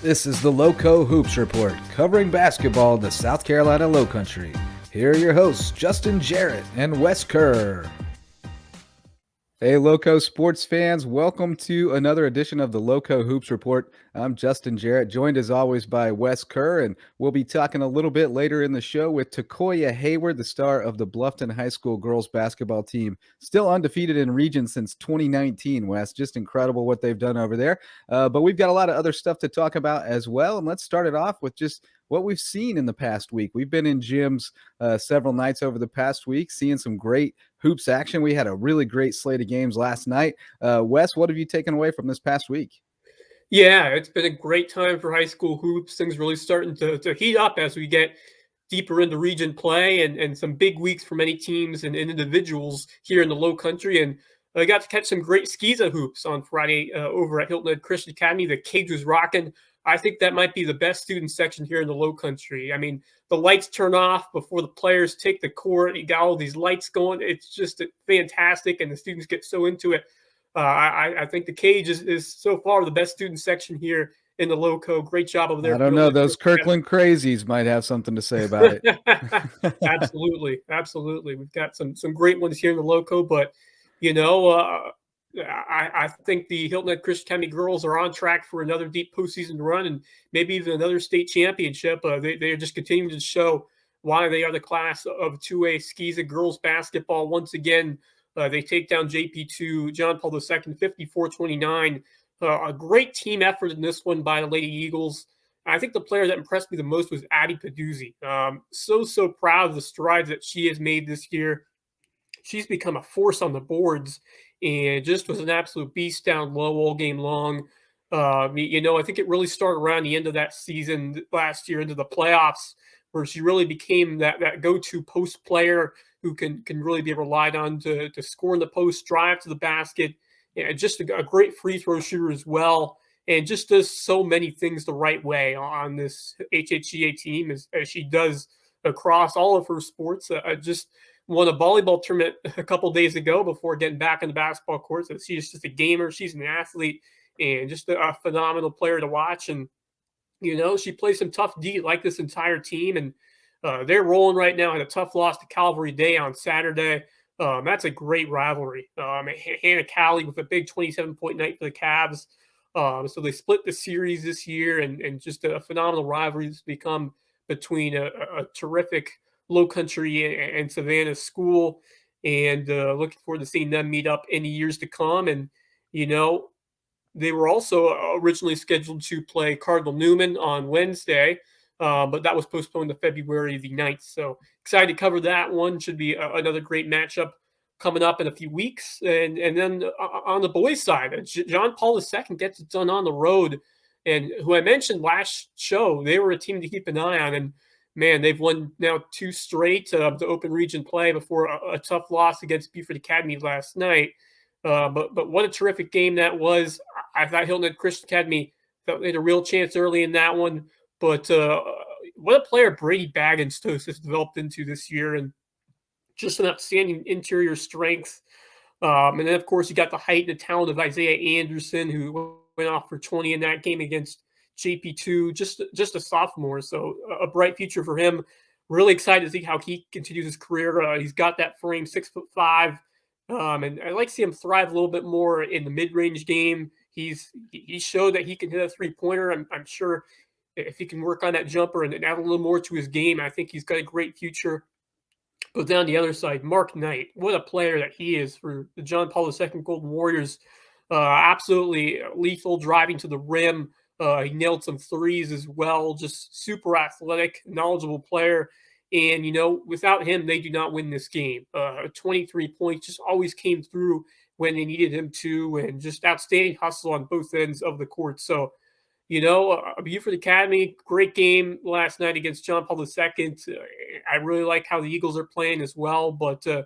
This is the Lowco Hoops Report, covering basketball in the South Carolina Lowcountry. Here are your hosts, Justin Jarrett and Wes Kerr. Hey, Lowco sports fans, welcome to another edition of the Lowco Hoops Report. I'm Justin Jarrett, joined as always by Wes Kerr, and we'll be talking a little bit later in the show with Takoya Hayward, the star of the Bluffton High School girls basketball team, still undefeated in region since 2019, Wes. Just incredible what they've done over there. But we've got a lot of other stuff to talk about as well, and let's start it off with just what we've seen in the past week. We've been in gyms several nights over the past week, seeing some great hoops action. We had a really great slate of games last night. Wes, what have you taken away from this past week? Yeah, it's been a great time for high school hoops. Things really starting to heat up as we get deeper into region play and some big weeks for many teams and individuals here in the Low Country. And I got to catch some great Skiza hoops on Friday over at Hilton Head Christian Academy. The cage was rocking. I think that might be the best student section here in the Low Country. I mean, the lights turn off before the players take the court. You got all these lights going. It's just fantastic, and the students get so into it. I think the cage is so far the best student section here in the Loco. Great job over there. I don't know. Those Kirkland crazies might have something to say about it. Absolutely. Absolutely. We've got some great ones here in the Loco, but, I think the Hilton Head Christian Academy girls are on track for another deep postseason run and maybe even another state championship. They are just continuing to show why they are the class of 2A Skiza girls basketball. Once again, they take down JP2, John Paul II, 54-29. A great team effort in this one by the Lady Eagles. I think the player that impressed me the most was Addy Paduzi. So proud of the strides that she has made this year. She's become a force on the boards and just was an absolute beast down low all game long. I think it really started around the end of that season last year into the playoffs where she really became that go-to post player who can really be relied on to score in the post, drive to the basket, and just a great free throw shooter as well, and just does so many things the right way on this HHGA team as she does across all of her sports. Just won a volleyball tournament a couple days ago before getting back in the basketball court. So she's just a gamer. She's an athlete and just a phenomenal player to watch. And, she plays some tough D like this entire team. And they're rolling right now. Had a tough loss to Calvary Day on Saturday. That's a great rivalry. Hannah Cali with a big 27-point night for the Cavs. So they split the series this year, and just a phenomenal rivalry has become between a terrific Low Country and Savannah school. And looking forward to seeing them meet up in the years to come. And, they were also originally scheduled to play Cardinal Newman on Wednesday, but that was postponed to February the 9th. So excited to cover that one. Should be another great matchup coming up in a few weeks. And then on the boys' side, John Paul II gets it done on the road. And who I mentioned last show, they were a team to keep an eye on. And, man, they've won now 2 straight to open region play before a tough loss against Beaufort Academy last night. But what a terrific game that was. I thought Hilton Head Christian Academy had a real chance early in that one. But what a player Brady Baggins has developed into this year, and just an outstanding interior strength. And then, of course, you got the height and the talent of Isaiah Anderson, who went off for 20 in that game against JP2, just a sophomore. So a bright future for him. Really excited to see how he continues his career. He's got that frame, 6'5". And I like to see him thrive a little bit more in the mid-range game. He showed that he can hit a three-pointer. I'm sure if he can work on that jumper and add a little more to his game, I think he's got a great future. But down the other side, Mark Knight, what a player that he is for the John Paul II Golden Warriors. Absolutely lethal, driving to the rim. He nailed some threes as well. Just super athletic, knowledgeable player. And, without him, they do not win this game. 23 points, just always came through when they needed him to, and just outstanding hustle on both ends of the court. So, Beaufort Academy, great game last night against John Paul II. I really like how the Eagles are playing as well. But, I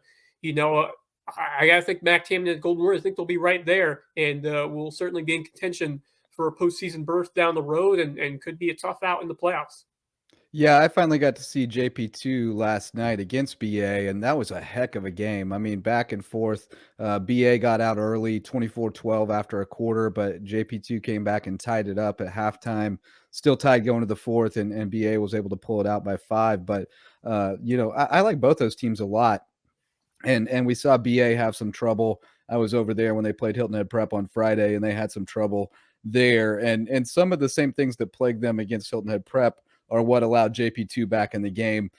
got to think Mac Tammany and the Golden Warriors, I think they'll be right there. And we'll certainly be in contention for a postseason berth down the road, and could be a tough out in the playoffs. Yeah, I finally got to see JP2 last night against BA, and that was a heck of a game. I mean, back and forth. BA got out early, 24-12 after a quarter, but JP2 came back and tied it up at halftime. Still tied going to the fourth, and BA was able to pull it out by 5. But, I like both those teams a lot. And we saw BA have some trouble. I was over there when they played Hilton Head Prep on Friday, and they had some trouble there. And some of the same things that plagued them against Hilton Head Prep are what allowed JP2 back in the game.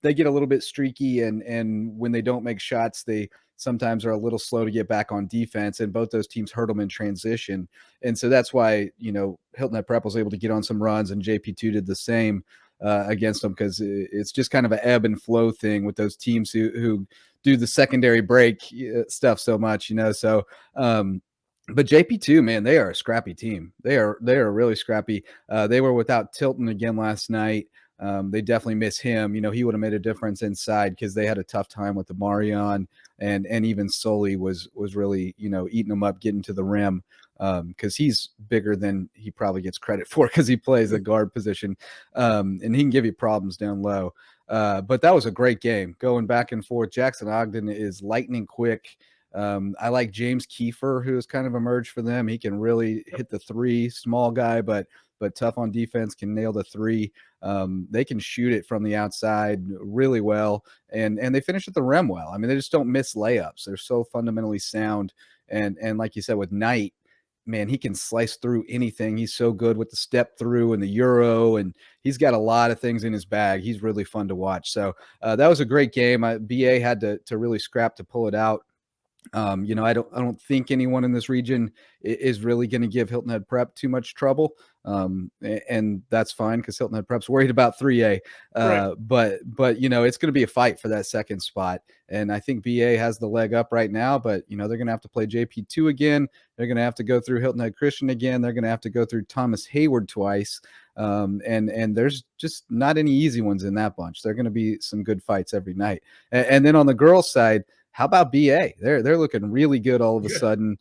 They get a little bit streaky, and when they don't make shots, they sometimes are a little slow to get back on defense. And both those teams hurt them in transition, and so that's why Hilton Head Prep was able to get on some runs, and JP2 did the same. Against them, because it's just kind of an ebb and flow thing with those teams who do the secondary break stuff so much, So, but JP2, man, they are a scrappy team. They are really scrappy. They were without Tilton again last night. They definitely miss him. He would have made a difference inside because they had a tough time with the Marion, and even Sully was really eating them up, getting to the rim, because he's bigger than he probably gets credit for because he plays a guard position, and he can give you problems down low. But that was a great game, going back and forth. Jackson Ogden is lightning quick. I like James Kiefer, who has kind of emerged for them. He can really hit the three, small guy, but tough on defense, can nail the three. They can shoot it from the outside really well, and they finish at the rim well. I mean, they just don't miss layups. They're so fundamentally sound, and like you said with Knight, man, he can slice through anything. He's so good with the step through and the Euro, and he's got a lot of things in his bag. He's really fun to watch. So that was a great game. BA had to really scrap to pull it out. I don't think anyone in this region is really going to give Hilton Head Prep too much trouble. And that's fine because Hilton Head Prep's worried about 3A. Right. But it's going to be a fight for that second spot. And I think BA has the leg up right now, but they're going to have to play JP2 again. They're going to have to go through Hilton Head Christian again. They're going to have to go through Thomas Heyward twice. And there's just not any easy ones in that bunch. They're going to be some good fights every night. And then on the girls' side, how about BA? They're looking really good all of a sudden,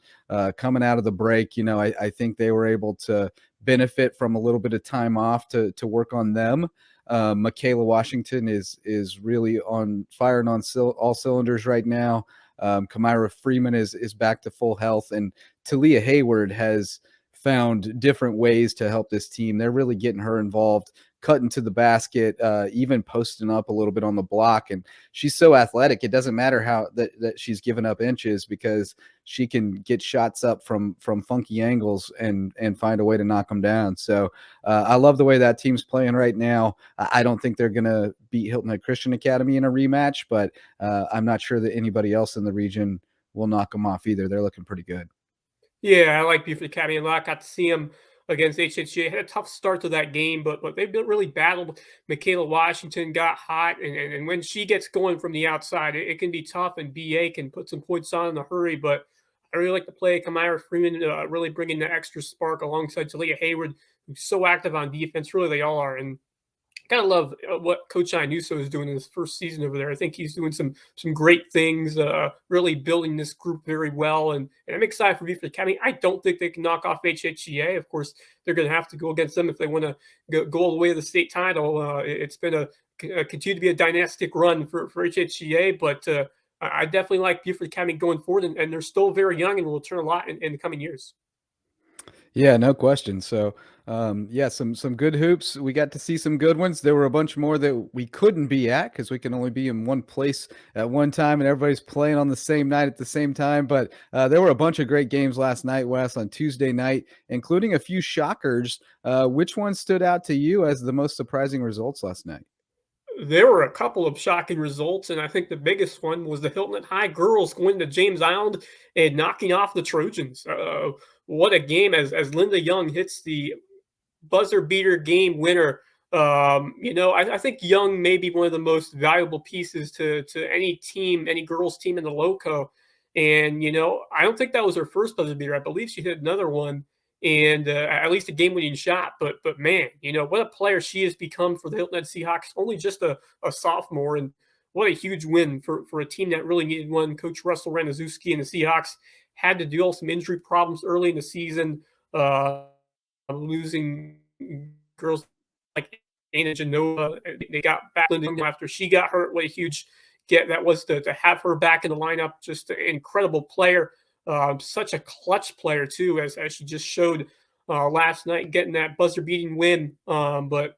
coming out of the break. I think they were able to benefit from a little bit of time off to work on them. Michaela Washington is really on firing on all cylinders right now. Kamira Freeman is back to full health, and Talia Hayward has found different ways to help this team. They're really getting her involved, cutting to the basket, even posting up a little bit on the block. And she's so athletic. It doesn't matter how that she's given up inches, because she can get shots up from funky angles and find a way to knock them down. So I love the way that team's playing right now. I don't think they're going to beat Hilton Head Christian Academy in a rematch, but I'm not sure that anybody else in the region will knock them off either. They're looking pretty good. Yeah, I like Buford Academy a lot. Got to see him against HHGA. Had a tough start to that game, but they've been really battled. Michaela Washington got hot, and when she gets going from the outside, it can be tough, and BA can put some points on in a hurry. But I really like to play Kamira Freeman, really bringing the extra spark alongside Talia Hayward, who's so active on defense. Really, they all are. And gotta love what Coach Inuso is doing in his first season over there. I think he's doing some great things, really building this group very well. And I'm excited for Buford Academy. I don't think they can knock off HHGA. Of course, they're going to have to go against them if they want to go all the way to the state title. It's been a continue to be a dynastic run for HHGA, but I definitely like Buford Academy going forward, and they're still very young and will turn a lot in the coming years. Yeah, no question. So, some good hoops. We got to see some good ones. There were a bunch more that we couldn't be at because we can only be in one place at one time, and everybody's playing on the same night at the same time. But there were a bunch of great games last night, Wes, on Tuesday night, including a few shockers. Which one stood out to you as the most surprising results last night? There were a couple of shocking results, and I think the biggest one was the Hilton High girls going to James Island and knocking off the Trojans. What a game as Linda Young hits the buzzer beater game winner. I think Young may be one of the most valuable pieces to any team, any girls team in the Lowco. And I don't think that was her first buzzer beater. I believe she hit another one, and at least a game-winning shot. But man, what a player she has become for the Hilton Head Seahawks. Only just a sophomore, and what a huge win for a team that really needed one. Coach Russell Ranazuski and the Seahawks had to deal with some injury problems early in the season, losing girls like Anna Genova. They got back after she got hurt. What a huge get that was to have her back in the lineup. Just an incredible player. Such a clutch player, too, as she just showed last night, getting that buzzer-beating win. But,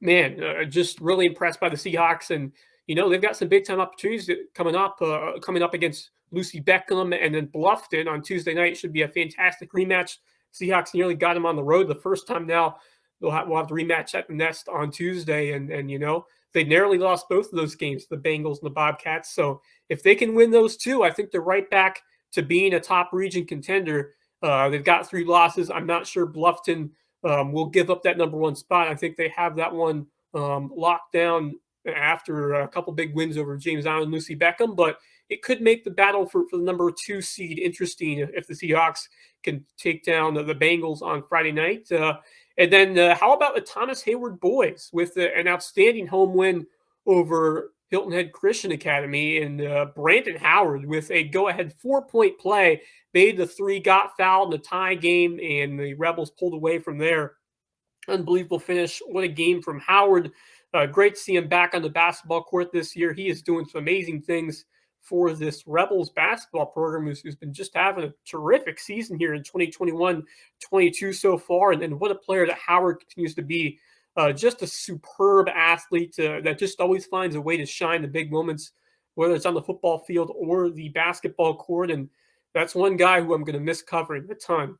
man, just really impressed by the Seahawks. And, they've got some big-time opportunities coming up against Lucy Beckham and then Bluffton on Tuesday night. Should be a fantastic rematch. Seahawks nearly got them on the road the first time. Now we'll have the rematch at the Nest on Tuesday. And they narrowly lost both of those games, the Bengals and the Bobcats. So if they can win those two, I think they're right back to being a top region contender. They've got 3 losses. I'm not sure Bluffton will give up that number 1 spot. I think they have that one locked down after a couple big wins over James Allen and Lucy Beckham, but it could make the battle for the number 2 seed interesting if the Seahawks can take down the Bengals on Friday night. And then how about the Thomas Hayward boys with an outstanding home win over Hilton Head Christian Academy, and Brandon Howard with a go-ahead 4-point play made the 3, got fouled in the tie game, and the Rebels pulled away from there. Unbelievable finish. What a game from Howard. Great to see him back on the basketball court this year. He is doing some amazing things for this Rebels basketball program, who's been just having a terrific season here in 2021-22 so far. And what a player that Howard continues to be. Just a superb athlete that just always finds a way to shine the big moments, whether it's on the football field or the basketball court. And that's one guy who I'm going to miss covering a ton.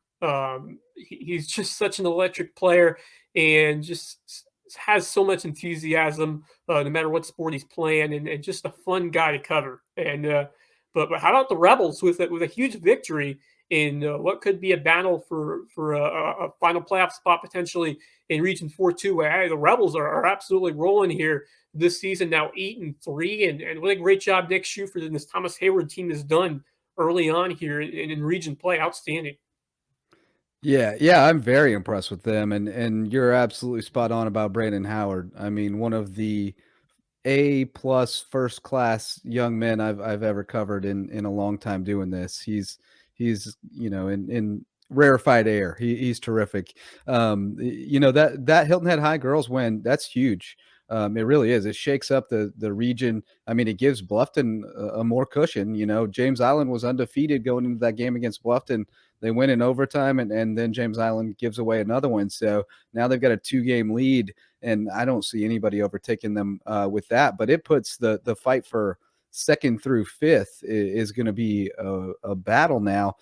He's just such an electric player and just has so much enthusiasm, no matter what sport he's playing, and just a fun guy to cover. And but how about the Rebels with a huge victory in what could be a battle for a final playoff spot potentially in Region 4-2? Hey, the Rebels are absolutely rolling here this season, now 8-3, and what a great job Nick Schuford and this Thomas Hayward team has done early on here in region play. Outstanding. Yeah, I'm very impressed with them, and you're absolutely spot on about Brandon Howard. I mean, one of the A+ first class young men I've ever covered in a long time doing this. He's in rarefied air. He's terrific. That Hilton Head High girls win, that's huge. It really is. It shakes up the region. I mean, it gives Bluffton a more cushion. James Island was undefeated going into that game against Bluffton. They win in overtime, and then James Island gives away another one. So now they've got a 2-game lead, and I don't see anybody overtaking them with that. But it puts the fight for 2nd through 5th is going to be a battle now,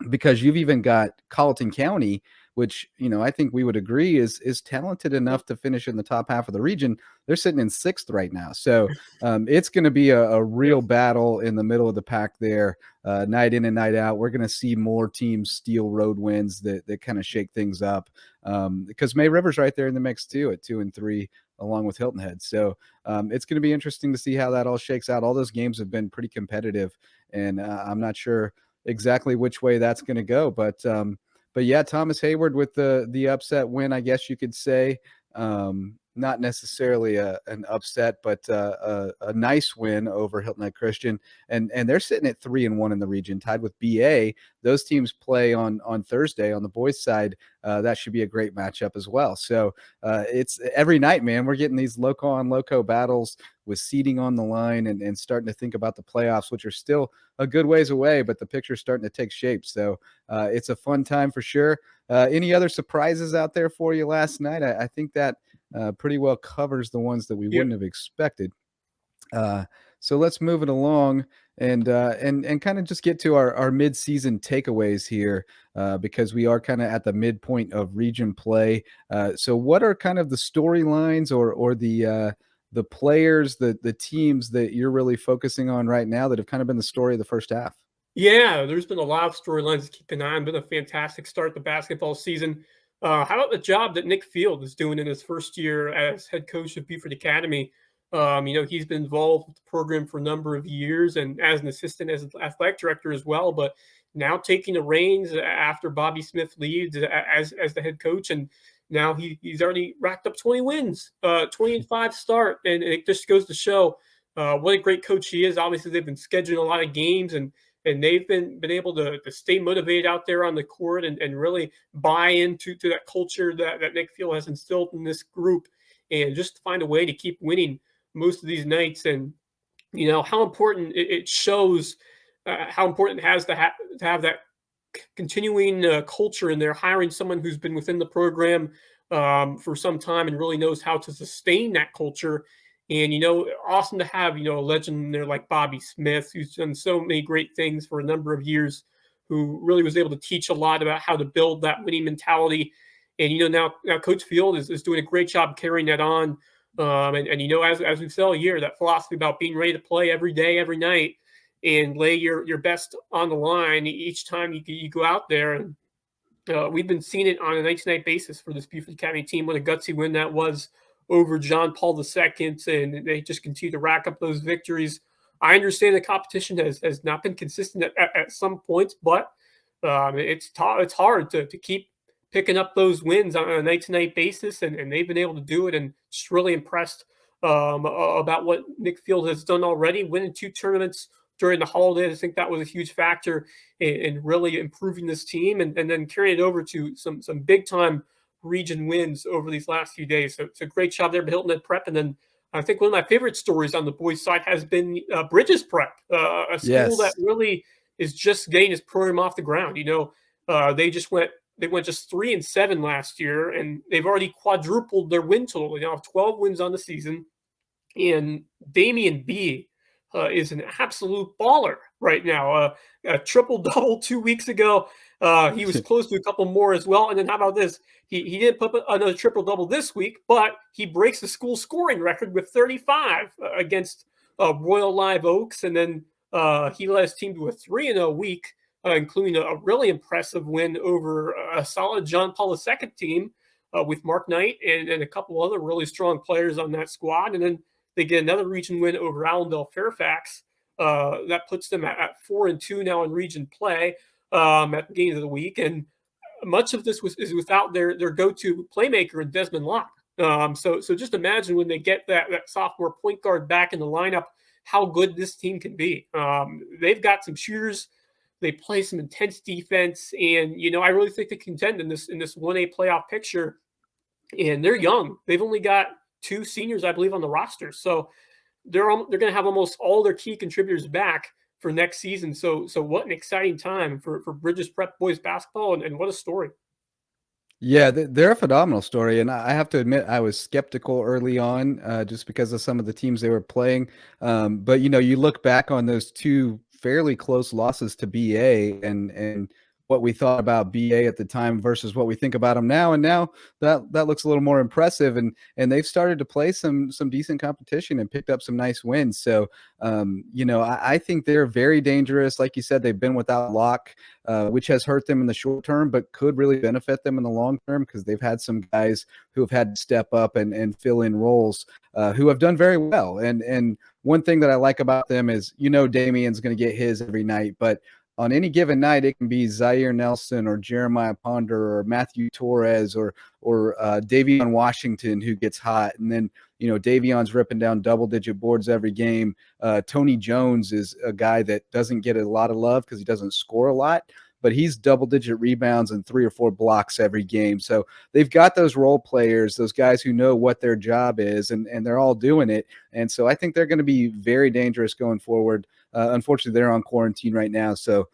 because you've even got Colleton County, which, I think we would agree is talented enough to finish in the top half of the region. They're sitting in 6th right now. So it's going to be a real battle in the middle of the pack there, night in and night out. We're going to see more teams steal road wins that kind of shake things up, because May River's right there in the mix too at 2-3, along with Hilton Head. So it's going to be interesting to see how that all shakes out. All those games have been pretty competitive, and I'm not sure exactly which way that's going to go, but yeah, Thomas Hayward with the upset win, I guess you could say. Not necessarily an upset, but a nice win over Hilton Head Christian, and they're sitting at 3-1 in the region, tied with BA. Those teams play on Thursday on the boys' side. That should be a great matchup as well. So it's every night, man. We're getting these Lowco on Lowco battles with seeding on the line, and starting to think about the playoffs, which are still a good ways away, but the picture's starting to take shape. So it's a fun time for sure. Any other surprises out there for you last night? I think that pretty well covers the ones that we wouldn't have expected. So let's move it along and kind of just get to our mid-season takeaways here, because we are kind of at the midpoint of region play. So what are kind of the storylines or the players, the teams that you're really focusing on right now that have kind of been the story of the first half? Yeah, there's been a lot of storylines to keep an eye on. Been a fantastic start to the basketball season. How about the job that Nick Field is doing in his first year as head coach of Beaufort Academy? He's been involved with the program for a number of years and as an assistant, as an athletic director as well, but now taking the reins after Bobby Smith leaves as the head coach. And now he's already racked up 20 wins, 20-5 start. And it just goes to show what a great coach he is. Obviously, they've been scheduling a lot of games, and they've been able to stay motivated out there on the court and really buy into that culture that Nick Field has instilled in this group. and just to find a way to keep winning most of these nights. And how important it shows, how important it has to have that continuing culture in there, hiring someone who's been within the program for some time and really knows how to sustain that culture. And awesome to have a legend in there like Bobby Smith, who's done so many great things for a number of years, who really was able to teach a lot about how to build that winning mentality. And now Coach Field is doing a great job carrying that on. As we've said all year, that philosophy about being ready to play every day, every night, and lay your best on the line each time you go out there. And we've been seeing it on a night-to-night basis for this Buford Academy team. What a gutsy win that was over John Paul II, and they just continue to rack up those victories. I understand the competition has not been consistent at some points, but it's hard to keep picking up those wins on a night-to-night basis, and they've been able to do it, and just really impressed about what Nick Field has done already, winning 2 tournaments during the holidays. I think that was a huge factor in really improving this team, and then carrying it over to some big-time region wins over these last few days. So it's a great job there by Hilton Head Prep. And then I think one of my favorite stories on the boys' side has been Bridges Prep, a school that really is just getting its program off the ground. They went just 3-7 last year, and they've already quadrupled their win total. They now have 12 wins on the season. And Damian B is an absolute baller right now. A triple-double 2 weeks ago. He was close to a couple more as well. And then how about this? He didn't put another triple-double this week, but he breaks the school scoring record with 35 against Royal Live Oaks. And then he led his team to a 3-0 week, including a really impressive win over a solid John Paul II team with Mark Knight and a couple other really strong players on that squad. And then they get another region win over Allendale Fairfax. That puts them at 4-2 now in region play at the beginning of the week. And much of this is without their go-to playmaker in Desmond Locke. So just imagine when they get that sophomore point guard back in the lineup, how good this team can be. They've got some shooters. They play some intense defense, and I really think they contend in this 1A playoff picture. And they're young. They've only got 2 seniors, I believe, on the roster. So they're going to have almost all their key contributors back for next season. So what an exciting time for Bridges Prep boys basketball, and what a story. Yeah, they're a phenomenal story, and I have to admit I was skeptical early on just because of some of the teams they were playing. But you look back on those 2 fairly close losses to BA, and what we thought about BA at the time versus what we think about them now, and now that looks a little more impressive, and they've started to play some decent competition and picked up some nice wins. So I think they're very dangerous. Like you said, they've been without Locke, which has hurt them in the short term, but could really benefit them in the long term because they've had some guys who have had to step up and fill in roles who have done very well. And one thing that I like about them is, Damian's going to get his every night, but on any given night, it can be Zaire Nelson or Jeremiah Ponder or Matthew Torres or Davion Washington who gets hot. And then, Davion's ripping down double-digit boards every game. Tony Jones is a guy that doesn't get a lot of love because he doesn't score a lot, but he's double-digit rebounds and 3 or 4 blocks every game. So they've got those role players, those guys who know what their job is, and they're all doing it. And so I think they're going to be very dangerous going forward. Unfortunately, they're on quarantine right now, so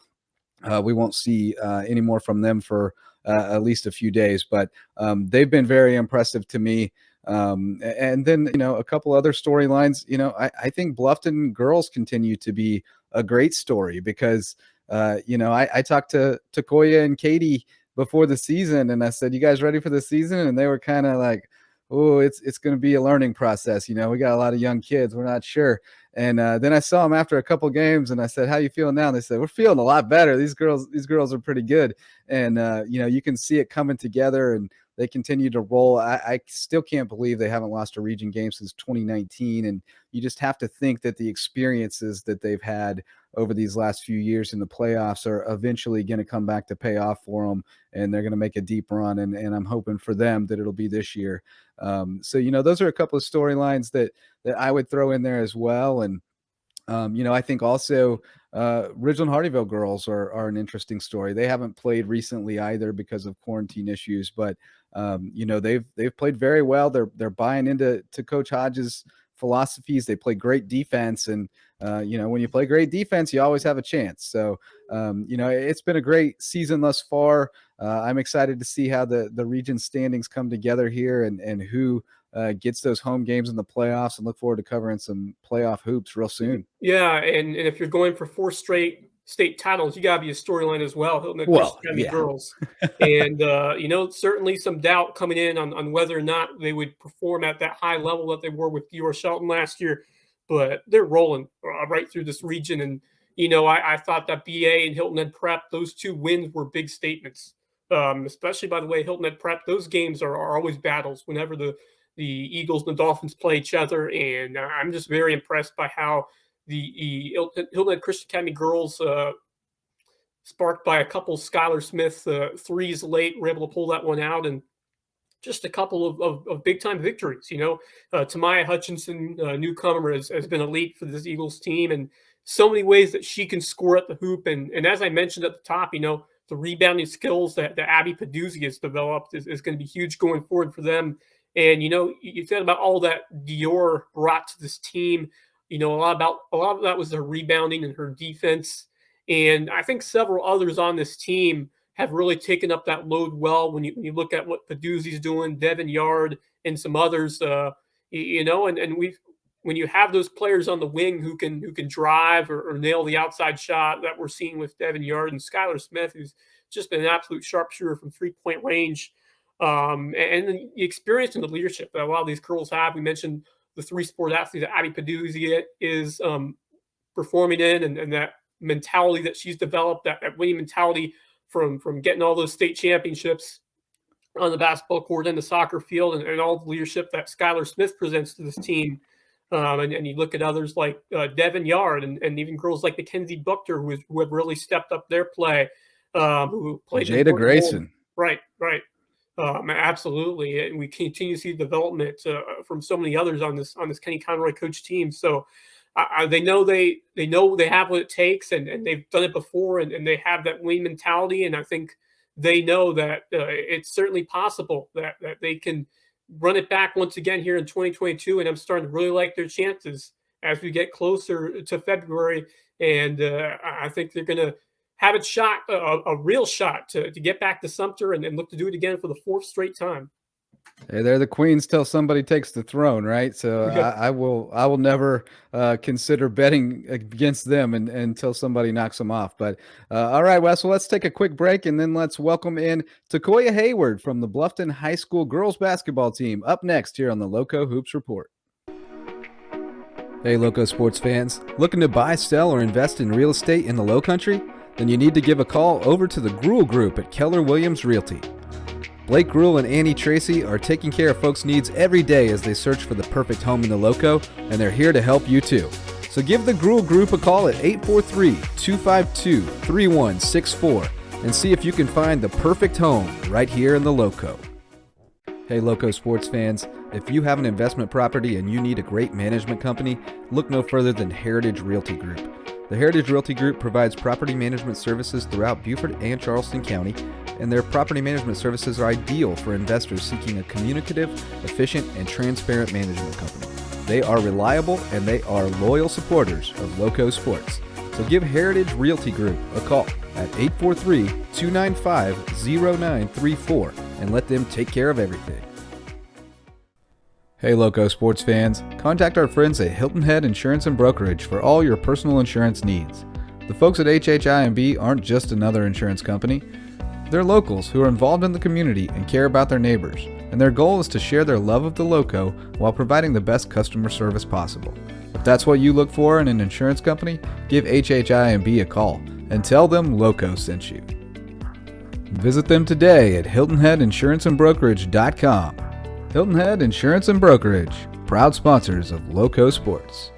we won't see any more from them for at least a few days. But they've been very impressive to me. And then, a couple other storylines. I think Bluffton girls continue to be a great story because, I talked to Coya and Katie before the season, and I said, "You guys ready for the season?" And they were kind of like, "Oh, it's going to be a learning process. We got a lot of young kids. We're not sure." And then I saw them after a couple games, and I said, "How you feeling now?" And they said, "We're feeling a lot better. These girls are pretty good." And you can see it coming together, and they continue to roll. I still can't believe they haven't lost a region game since 2019, and you just have to think that the experiences that they've had over these last few years in the playoffs are eventually going to come back to pay off for them, and they're going to make a deep run. And I'm hoping for them that it'll be this year. So those are a couple of storylines that I would throw in there as well. And I think also Ridgeland Hardyville girls are an interesting story. They haven't played recently either because of quarantine issues, but they've played very well. They're buying into Coach Hodges' philosophies. They play great defense, and when you play great defense, you always have a chance. So it's been a great season thus far. I'm excited to see how the region standings come together here, and who gets those home games in the playoffs, and look forward to covering some playoff hoops real soon. Yeah, and if you're going for 4 straight state titles, you got to be a storyline as well. Hilton Head Well, Christian Academy yeah. girls, and certainly some doubt coming in on whether or not they would perform at that high level that they were with Dior Shelton last year, but they're rolling right through this region. And I thought that BA and Hilton Head Prep, those 2 wins were big statements. Especially, by the way, Hilton Head Prep, those games are always battles whenever the Eagles and the Dolphins play each other, and I'm just very impressed by how the Hilton Head Christian Academy girls, sparked by a couple Skylar Smith threes late, were able to pull that one out, and just a couple of big time victories. Tamaya Hutchinson, newcomer, has been elite for this Eagles team, and so many ways that she can score at the hoop. And as I mentioned at the top, the rebounding skills that Addy Paduzi has developed is going to be huge going forward for them. And you said about all that Dior brought to this team. A lot of that was her rebounding and her defense. And I think several others on this team have really taken up that load well. When you look at what Paduzi's doing, Devin Yard, and some others, and when you have those players on the wing who can drive or nail the outside shot that we're seeing with Devin Yard and Skylar Smith, who's just been an absolute sharpshooter from 3-point range. And the experience and the leadership that a lot of these girls have. We mentioned the 3-sport athlete that Addy Paduzi is performing in, and that mentality that she's developed, that winning mentality from getting all those state championships on the basketball court and the soccer field, and all the leadership that Skylar Smith presents to this team. And you look at others like Devin Yard, and even girls like Mackenzie Buchter, who have really stepped up their play, who played Jada Grayson. Right. Absolutely, and we continue to see development from so many others on this Kenny Conroy coach team. So they know they have what it takes, and they've done it before, and they have that winning mentality. And I think they know that it's certainly possible that they can run it back once again here in 2022. And I'm starting to really like their chances as we get closer to February. And I think they're going to have a real shot to get back to Sumter and look to do it again for the 4th straight time. Hey, they're the queens till somebody takes the throne, right? So I will never consider betting against them until somebody knocks them off. But all right, Wes, well, let's take a quick break, and then let's welcome in Takoya Hayward from the Bluffton High School girls basketball team up next here on the Lowco Hoops Report. Hey, Lowco sports fans, looking to buy, sell, or invest in real estate in the Low Country? Then you need to give a call over to the Gruhl Group at Keller Williams Realty. Blake Gruhl and Annie Tracy are taking care of folks' needs every day as they search for the perfect home in the Lowco, and they're here to help you too. So give the Gruhl Group a call at 843-252-3164 and see if you can find the perfect home right here in the Lowco. Hey, Lowco sports fans, if you have an investment property and you need a great management company, look no further than Heritage Realty Group. The Heritage Realty Group provides property management services throughout Beaufort and Charleston County, and their property management services are ideal for investors seeking a communicative, efficient, and transparent management company. They are reliable, and they are loyal supporters of Lowco Sports. So give Heritage Realty Group a call at 843-295-0934 and let them take care of everything. Hey, Lowco sports fans, contact our friends at Hilton Head Insurance and Brokerage for all your personal insurance needs. The folks at HHIMB aren't just another insurance company. They're locals who are involved in the community and care about their neighbors, and their goal is to share their love of the Lowco while providing the best customer service possible. If that's what you look for in an insurance company, give HHIMB a call and tell them Lowco sent you. Visit them today at HiltonHeadInsuranceandBrokerage.com. Hilton Head Insurance and Brokerage, proud sponsors of Lowco Sports.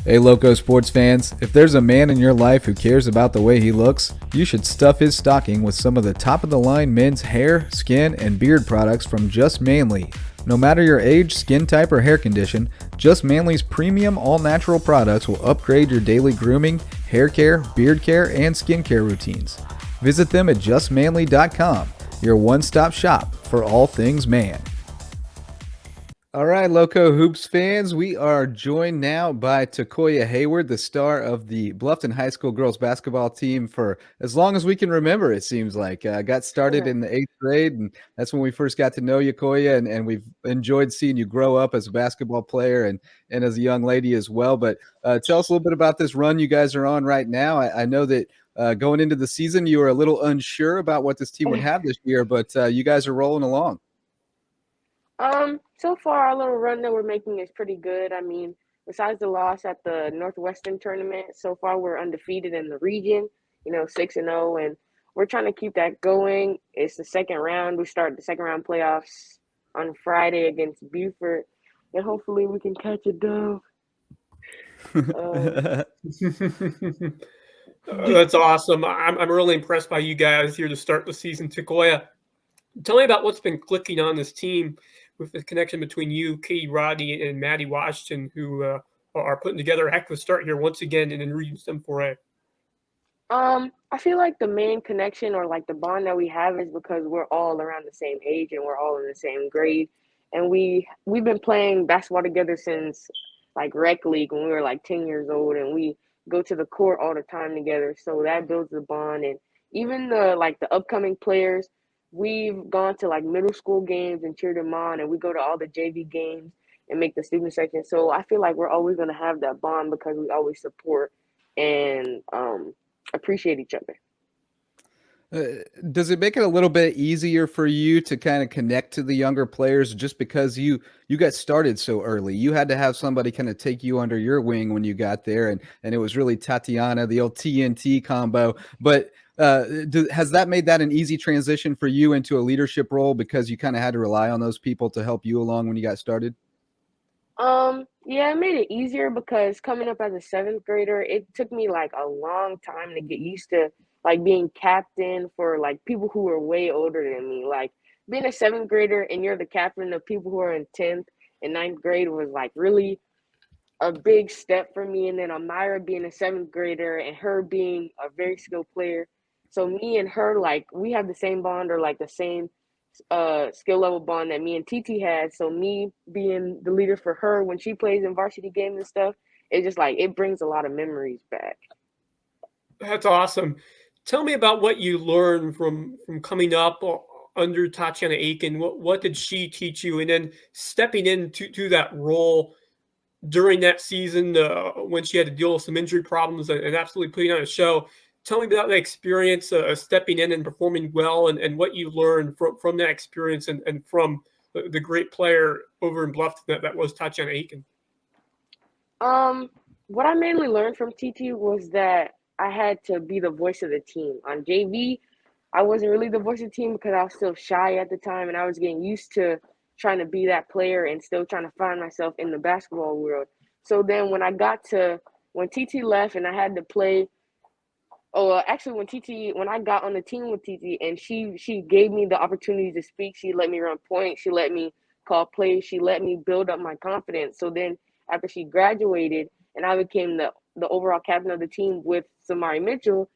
Hey, Lowco sports fans, if there's a man in your life who cares about the way he looks, you should stuff his stocking with some of the top-of-the-line men's hair, skin, and beard products from Just Manly. No matter your age, skin type, or hair condition, Just Manly's premium all-natural products will upgrade your daily grooming, hair care, beard care, and skincare routines. Visit them at justmanly.com, your one-stop shop for all things man. All right, Lowco Hoops fans, we are joined now by Takoya Hayward, the star of the Bluffton High School girls basketball team for as long as we can remember, it seems like. Got started in the 8th grade, and that's when we first got to know you, Coya, and we've enjoyed seeing you grow up as a basketball player and as a young lady as well. But tell us a little bit about this run you guys are on right now. I know that going into the season, you were a little unsure about what this team would have this year, but you guys are rolling along. So far our little run that we're making is pretty good. I mean, besides the loss at the Northwestern tournament, so far we're undefeated in the region, 6-0, and we're trying to keep that going. It's the second round. We start the second round playoffs on Friday against Buford, and hopefully we can catch a dove. That's awesome. I'm really impressed by you guys here to start the season. Tacoya, tell me about what's been clicking on this team with the connection between you, Katie Roddy, and Maddie Washington, who are putting together a heck of a start here once again in Region 7-4A. I feel like the main connection or like the bond that we have is because we're all around the same age and we're all in the same grade. And we've been playing basketball together since like rec league when we were like 10 years old, and we go to the court all the time together. So that builds the bond. And even the upcoming players, we've gone to like middle school games and cheered them on, and we go to all the JV games and make the student section. So I feel like we're always going to have that bond because we always support and appreciate each other. Does it make it a little bit easier for you to kind of connect to the younger players just because you got started so early? You had to have somebody kind of take you under your wing when you got there, and it was really Tatiana, the old TNT combo. But has that made that an easy transition for you into a leadership role because you kind of had to rely on those people to help you along when you got started? Yeah, it made it easier because coming up as a seventh grader, it took me like a long time to get used to like being captain for like people who were way older than me. Like being a seventh grader and you're the captain of people who are in 10th and ninth grade was like really a big step for me. And then Amira being a seventh grader and her being a very skilled player. So me and her, like we have the same bond or like the same skill level bond that me and TT had. So me being the leader for her when she plays in varsity games and stuff, it's just like it brings a lot of memories back. That's awesome. Tell me about what you learned from coming up under Tatiana Aiken. What did she teach you? And then stepping into that role during that season when she had to deal with some injury problems and absolutely putting on a show. Tell me about that experience, stepping in and performing well, and what you learned from that experience and from the great player over in Bluffton that was Tatiana Aiken. What I mainly learned from TT was that I had to be the voice of the team. On JV, I wasn't really the voice of the team because I was still shy at the time and I was getting used to trying to be that player and still trying to find myself in the basketball world. So then when TT left and I had to play, when I got on the team with TT and she gave me the opportunity to speak, she let me run point, she let me call plays, she let me build up my confidence. So then after she graduated and I became the overall captain of the team with Samari Mitchell,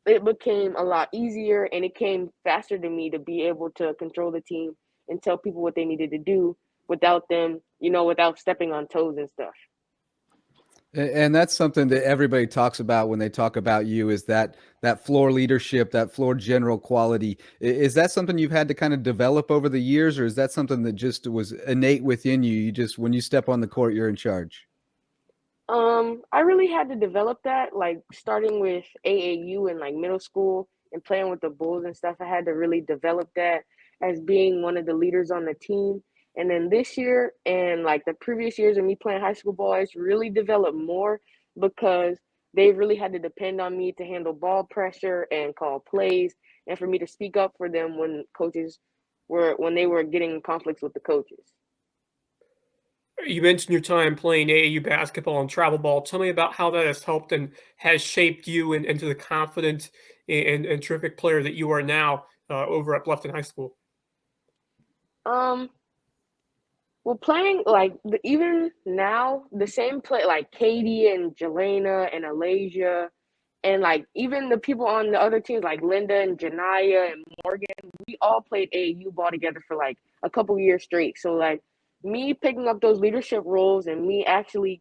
it became a lot easier and it came faster to me to be able to control the team and tell people what they needed to do without them, without stepping on toes and stuff. And that's something that everybody talks about when they talk about you is that floor leadership, that floor general quality. Is that something you've had to kind of develop over the years, or is that something that just was innate within you? You just, when you step on the court, you're in charge. I really had to develop that, like starting with AAU and like middle school and playing with the Bulls and stuff. I had to really develop that as being one of the leaders on the team. And then this year and like the previous years of me playing high school ball, it's really developed more because they really had to depend on me to handle ball pressure and call plays and for me to speak up for them when they were getting conflicts with the coaches. You mentioned your time playing AAU basketball and travel ball. Tell me about how that has helped and has shaped you into the confident and terrific player that you are now over at Bluffton High School. Um, well, playing like even now, the same play like Katie and Jelena and Alasia, and like even the people on the other teams like Linda and Janaya and Morgan, we all played AAU ball together for like a couple years straight. So like me picking up those leadership roles and me actually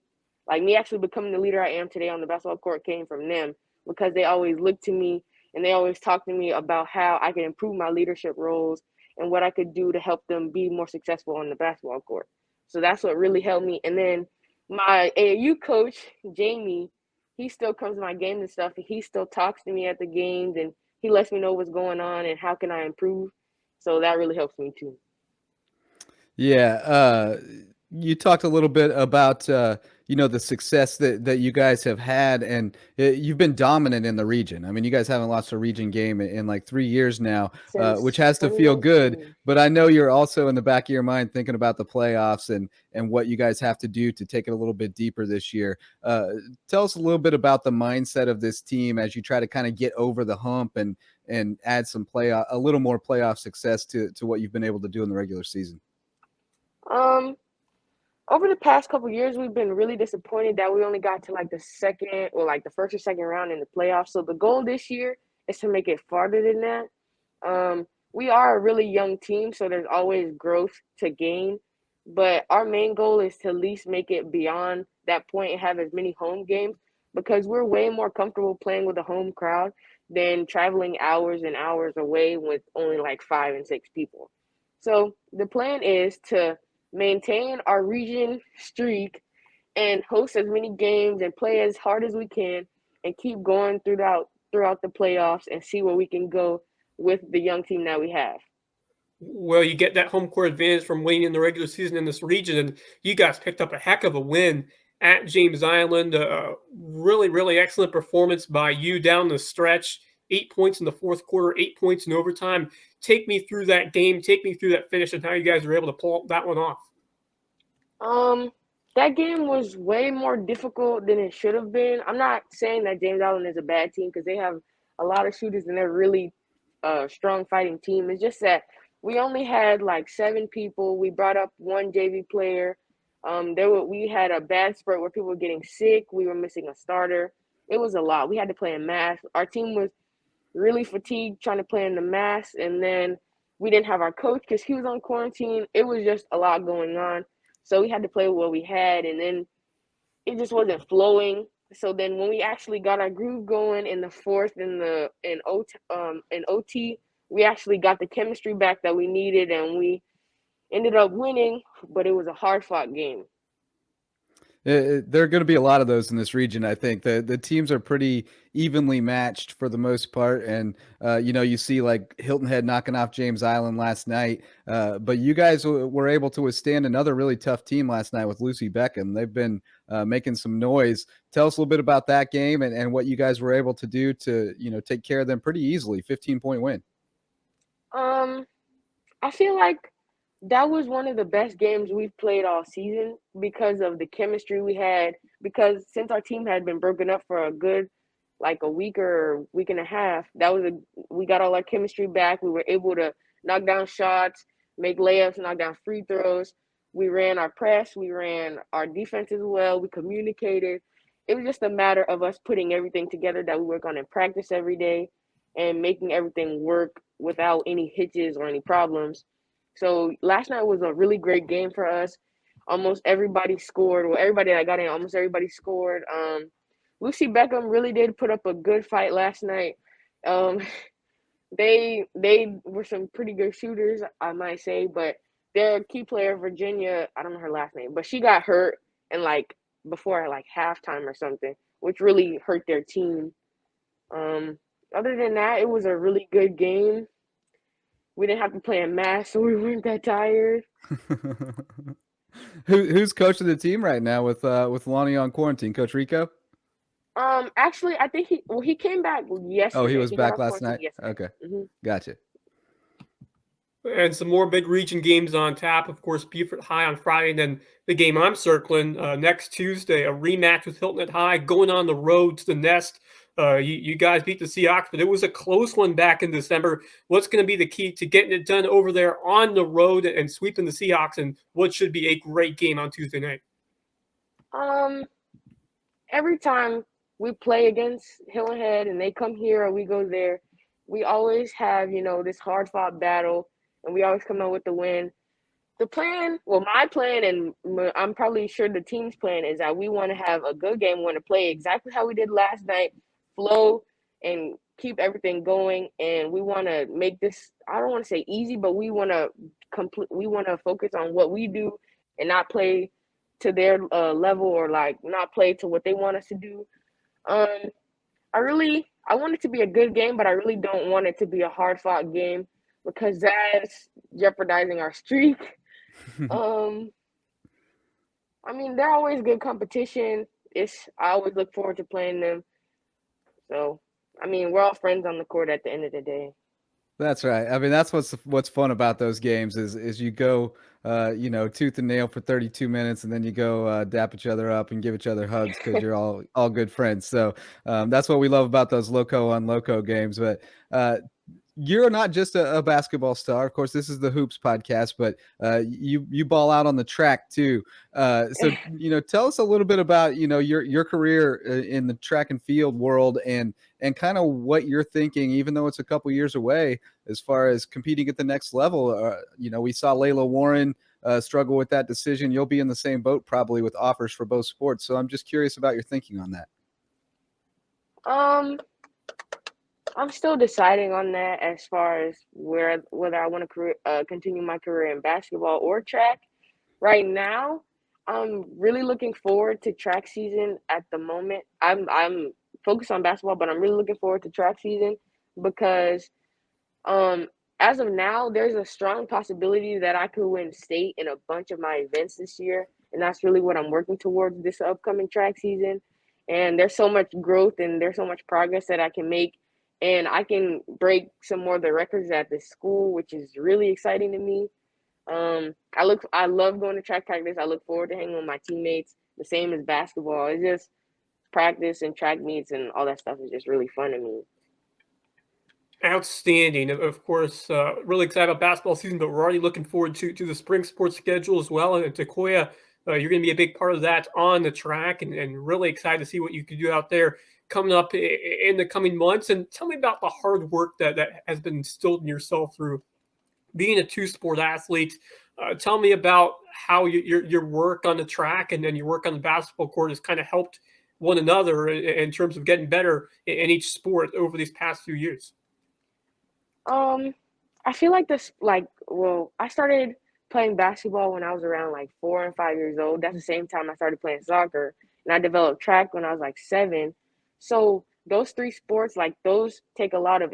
becoming the leader I am today on the basketball court came from them because they always looked to me and they always talked to me about how I could improve my leadership roles and what I could do to help them be more successful on the basketball court. So that's what really helped me. And then my AAU coach, Jamie, he still comes to my games and stuff. And he still talks to me at the games and he lets me know what's going on and how can I improve. So that really helps me too. Yeah, you talked a little bit about the success that you guys have had, and you've been dominant in the region. I mean, you guys haven't lost a region game in like 3 years now, which Since has to feel good. 2019. But I know you're also in the back of your mind thinking about the playoffs and what you guys have to do to take it a little bit deeper this year. Tell us a little bit about the mindset of this team as you try to kind of get over the hump and add a little more playoff success to what you've been able to do in the regular season. Um, Over the past couple years, we've been really disappointed that we only got to like the second or like the first or second round in the playoffs. So the goal this year is to make it farther than that. We are a really young team, so there's always growth to gain. But our main goal is to at least make it beyond that point and have as many home games because we're way more comfortable playing with a home crowd than traveling hours and hours away with only like 5 and 6 people. So the plan is to maintain our region streak and host as many games and play as hard as we can and keep going throughout the playoffs and see where we can go with the young team that we have. Well, you get that home court advantage from winning in the regular season in this region, and you guys picked up a heck of a win at James Island. Really, really excellent performance by you down the stretch. 8 points in the fourth quarter, 8 points in overtime. Take me through that game. Take me through that finish and how you guys were able to pull that one off. That game was way more difficult than it should have been. I'm not saying that James Island is a bad team because they have a lot of shooters and they're really strong fighting team. It's just that we only had like 7 people. We brought up one JV player. We had a bad spurt where people were getting sick. We were missing a starter. It was a lot. We had to play in mass. Our team was really fatigued trying to play in the mass, and then we didn't have our coach because he was on quarantine. It was just a lot going on. So we had to play with what we had, and then it just wasn't flowing. So then when we actually got our groove going in the fourth in OT, we actually got the chemistry back that we needed, and we ended up winning. But it was a hard fought game. There are going to be a lot of those in this region. I think the teams are pretty evenly matched for the most part, and you see like Hilton Head knocking off James Island last night, but you guys were able to withstand another really tough team last night with Lucy Beckham. They've been making some noise. Tell us a little bit about that game and what you guys were able to do to take care of them pretty easily. 15-point win. I feel like that was one of the best games we've played all season because of the chemistry we had. Because since our team had been broken up for a good like a week or week and a half, we got all our chemistry back. We were able to knock down shots, make layups, knock down free throws. We ran our press, we ran our defense as well. We communicated. It was just a matter of us putting everything together that we work on in practice every day and making everything work without any hitches or any problems. So last night was a really great game for us. Almost everybody scored. Well, everybody that got in, almost everybody scored. Lucy Beckham really did put up a good fight last night. Um, they were some pretty good shooters, I might say, but their key player, Virginia, I don't know her last name, but she got hurt and like before like halftime or something, which really hurt their team. Other than that, it was a really good game. We didn't have to play in mass, so we weren't that tired. Who's coaching the team right now with Lonnie on quarantine? Coach Rico? Actually, I think he came back yesterday. Oh, he was got back off last quarantine night? yesterday. Okay. Mm-hmm. Gotcha. And some more big region games on tap. Of course, Beaufort High on Friday, and then the game I'm circling next Tuesday, a rematch with Hilton Head High going on the road to the Nest. You guys beat the Seahawks, but it was a close one back in December. What's going to be the key to getting it done over there on the road and sweeping the Seahawks, and what should be a great game on Tuesday night? Every time we play against Hilton Head and they come here or we go there, we always have, this hard fought battle and we always come out with the win. The plan, well, my plan, and I'm probably sure the team's plan is that we want to have a good game. We want to play exactly how we did last night, flow and keep everything going. And we want to make this, I don't want to say easy, but we want to focus on what we do and not play to their level or like not play to what they want us to do. I want it to be a good game, but I really don't want it to be a hard fought game because that's jeopardizing our streak. They're always good competition. I always look forward to playing them. So, we're all friends on the court at the end of the day. That's right. That's what's fun about those games is you go, tooth and nail for 32 minutes, and then you go dap each other up and give each other hugs because you're all good friends. So that's what we love about those Lowco on Lowco games. But you're not just a basketball star. Of course, this is the Hoops podcast, but you ball out on the track too. So tell us a little bit about your career in the track and field world and kind of what you're thinking, even though it's a couple years away, as far as competing at the next level. We saw Layla Warren struggle with that decision. You'll be in the same boat probably with offers for both sports. So I'm just curious about your thinking on that. I'm still deciding on that as far as whether I want to continue my career in basketball or track. Right now, I'm really looking forward to track season at the moment. I'm focused on basketball, but I'm really looking forward to track season because as of now, there's a strong possibility that I could win state in a bunch of my events this year, and that's really what I'm working towards this upcoming track season. And there's so much growth and there's so much progress that I can make. And I can break some more of the records at the school, which is really exciting to me. I love going to track practice. I look forward to hanging with my teammates. The same as basketball. It's just practice and track meets and all that stuff is just really fun to me. Outstanding. Of course, really excited about basketball season, but we're already looking forward to the spring sports schedule as well. And Takoya, you're going to be a big part of that on the track and really excited to see what you can do out there coming up in the coming months. And tell me about the hard work that has been instilled in yourself through being a two-sport athlete. Tell me about how your work on the track and then your work on the basketball court has kind of helped one another in terms of getting better in each sport over these past few years. I feel like I started playing basketball when I was around like 4 and 5 years old. That's the same time I started playing soccer, and I developed track when I was like 7. So those 3 sports, those take a lot of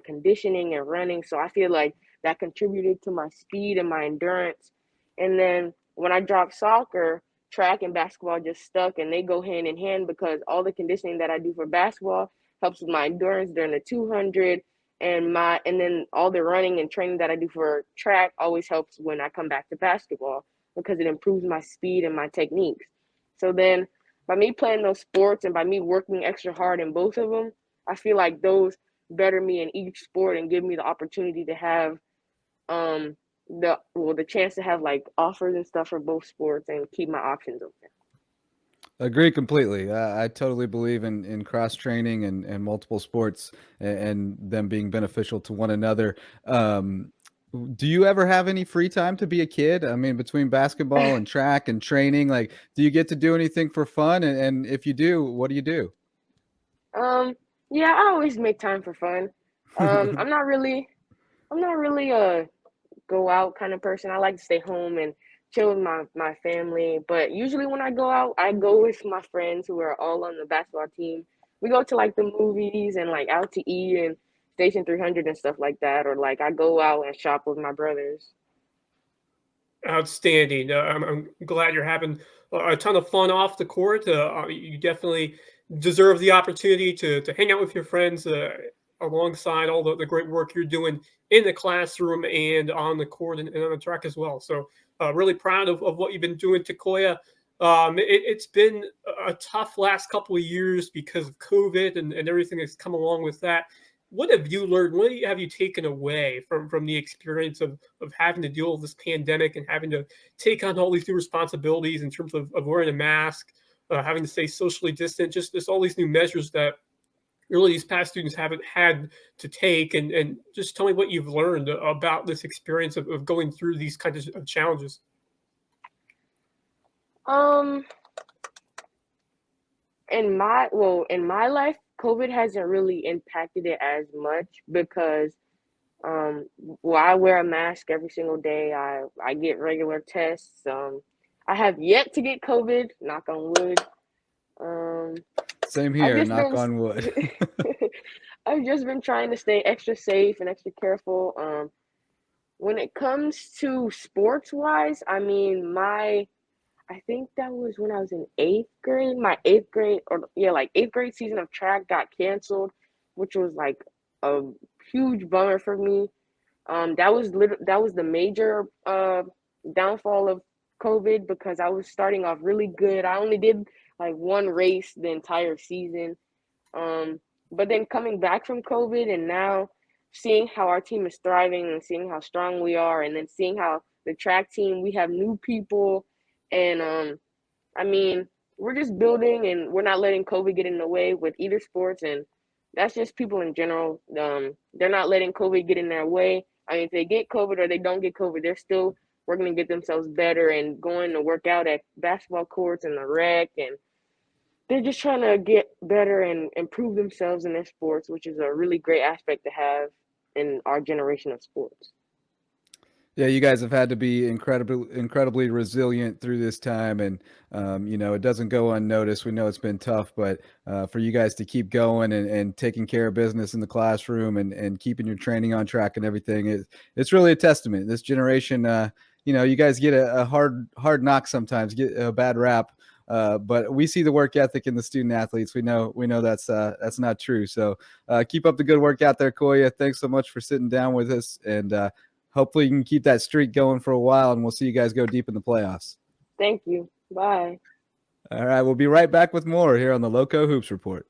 conditioning and running. So I feel like that contributed to my speed and my endurance. And then when I dropped soccer, track and basketball just stuck, and they go hand in hand because all the conditioning that I do for basketball helps with my endurance during the 200. And then all the running and training that I do for track always helps when I come back to basketball because it improves my speed and my techniques. So then by me playing those sports and by me working extra hard in both of them, I feel like those better me in each sport and give me the opportunity to have the chance to have offers and stuff for both sports and keep my options open. Agree completely. I totally believe in cross training and multiple sports and them being beneficial to one another. Do you ever have any free time to be a kid? Between basketball and track and training, do you get to do anything for fun? And if you do, what do you do? Yeah, I always make time for fun. I'm not really a go out kind of person. I like to stay home and chill with my family. But usually when I go out, I go with my friends who are all on the basketball team. We go to the movies and out to eat and Station 300 and stuff like that. Or I go out and shop with my brothers. Outstanding. I'm glad you're having a ton of fun off the court. You definitely deserve the opportunity to hang out with your friends alongside all the great work you're doing in the classroom and on the court and on the track as well. So really proud of what you've been doing, Takoya. It's been a tough last couple of years because of COVID and everything that's come along with that. What have you learned? What have you taken away from the experience of having to deal with this pandemic and having to take on all these new responsibilities in terms of wearing a mask, having to stay socially distant, just all these new measures that really these past students haven't had to take, and just tell me what you've learned about this experience of going through these kinds of challenges. Um, in my life, COVID hasn't really impacted it as much because I wear a mask every single day. I get regular tests. I have yet to get COVID, knock on wood. Same I've here, just knock been on wood. I've just been trying to stay extra safe and extra careful. When it comes to sports wise, I mean, I think that was when I was in eighth grade. My eighth grade, or yeah, like eighth grade season of track got canceled, which was like a huge bummer for me. That was the major downfall of COVID because I was starting off really good. I only did like one race the entire season. Um, but then coming back from COVID and now seeing how our team is thriving and seeing how strong we are, and then seeing how the track team, we have new people, and I mean, we're just building and we're not letting COVID get in the way with either sports, and that's just people in general. They're not letting COVID get in their way. I mean, if they get COVID or they don't get COVID, they're still working to get themselves better and going to work out at basketball courts and the rec, and they're just trying to get better and improve themselves in their sports, which is a really great aspect to have in our generation of sports. Yeah, you guys have had to be incredibly resilient through this time, and it doesn't go unnoticed. We know it's been tough, but for you guys to keep going and taking care of business in the classroom and keeping your training on track and everything, it's really a testament. This generation, you guys get a hard knock sometimes, get a bad rap. But we see the work ethic in the student athletes. We know that's not true. So keep up the good work out there, Coya. Thanks so much for sitting down with us, and hopefully you can keep that streak going for a while, and we'll see you guys go deep in the playoffs. Thank you. Bye. All right, we'll be right back with more here on the Lowco Hoops Report.